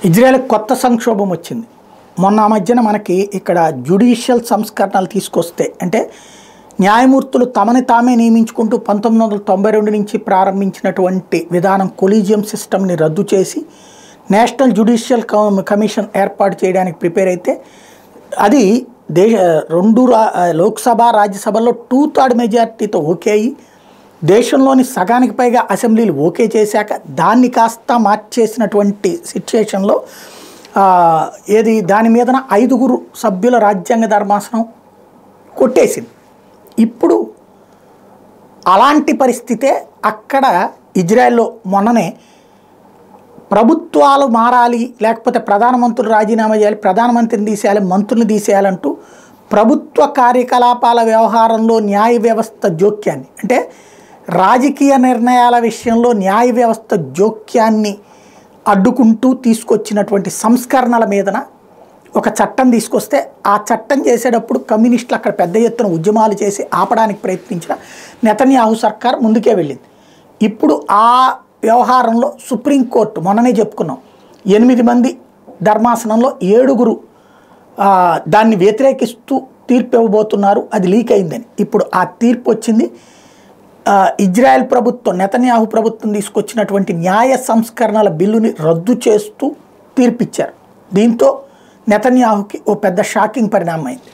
Israel కొత్త సంక్షోభం వచ్చింది. మొన్న ఆ మధ్యన మనకి ఇక్కడ జ్యుడిషియల్ సంస్కరణలు తీసుకొస్తే అంటే న్యాయమూర్తులు తమని తామే నియమించుకుంటూ 1992 నుంచి ప్రారంభించినటువంటి విధానం కొలీజియం సిస్టమ్ని రద్దు చేసి నేషనల్ జ్యుడిషియల్ కమిషన్ ఏర్పాటు చేయడానికి ప్రిపేర్ అయితే అది రెండు లోక్సభ రాజ్యసభలో 2/3 మెజార్టీతో ఓకే అయ్యి దేశంలోని సగానికి పైగా అసెంబ్లీలు ఓకే చేశాక దాన్ని కాస్త మార్చేసినటువంటి సిచ్యుయేషన్లో దాని మీదన 5 సభ్యుల రాజ్యాంగ ధర్మాసనం కొట్టేసింది. ఇప్పుడు అలాంటి పరిస్థితే అక్కడ ఇజ్రాయెల్లో మొన్ననే ప్రభుత్వాలు మారాలి, లేకపోతే ప్రధానమంత్రులు రాజీనామా చేయాలి, ప్రధానమంత్రిని తీసేయాలి, మంత్రులను తీసేయాలంటూ ప్రభుత్వ కార్యకలాపాల వ్యవహారంలో న్యాయ వ్యవస్థ జోక్యాన్ని అంటే రాజకీయ నిర్ణయాల విషయంలో న్యాయ వ్యవస్థ జోక్యాన్ని అడ్డుకుంటూ తీసుకొచ్చినటువంటి సంస్కరణల మీదన ఒక చట్టం తీసుకొస్తే ఆ చట్టం చేసేటప్పుడు కమ్యూనిస్టులు అక్కడ పెద్ద ఎత్తున ఉద్యమాలు చేసి ఆపడానికి ప్రయత్నించిన నెతన్యాహు సర్కార్ ముందుకే వెళ్ళింది. ఇప్పుడు ఆ వ్యవహారంలో సుప్రీంకోర్టు మొన్ననే చెప్పుకున్నాం 8 మంది ధర్మాసనంలో 7 దాన్ని వ్యతిరేకిస్తూ తీర్పు ఇవ్వబోతున్నారు, అది లీక్ అయిందని. ఇప్పుడు ఆ తీర్పు వచ్చింది. ఇజ్రాయెల్ ప్రభుత్వం నెతన్యాహు ప్రభుత్వం తీసుకొచ్చినటువంటి న్యాయ సంస్కరణల బిల్లుని రద్దు చేస్తూ తీర్పిచ్చారు. దీంతో నెతన్యాహుకి ఓ పెద్ద షాకింగ్ పరిణామం అయింది.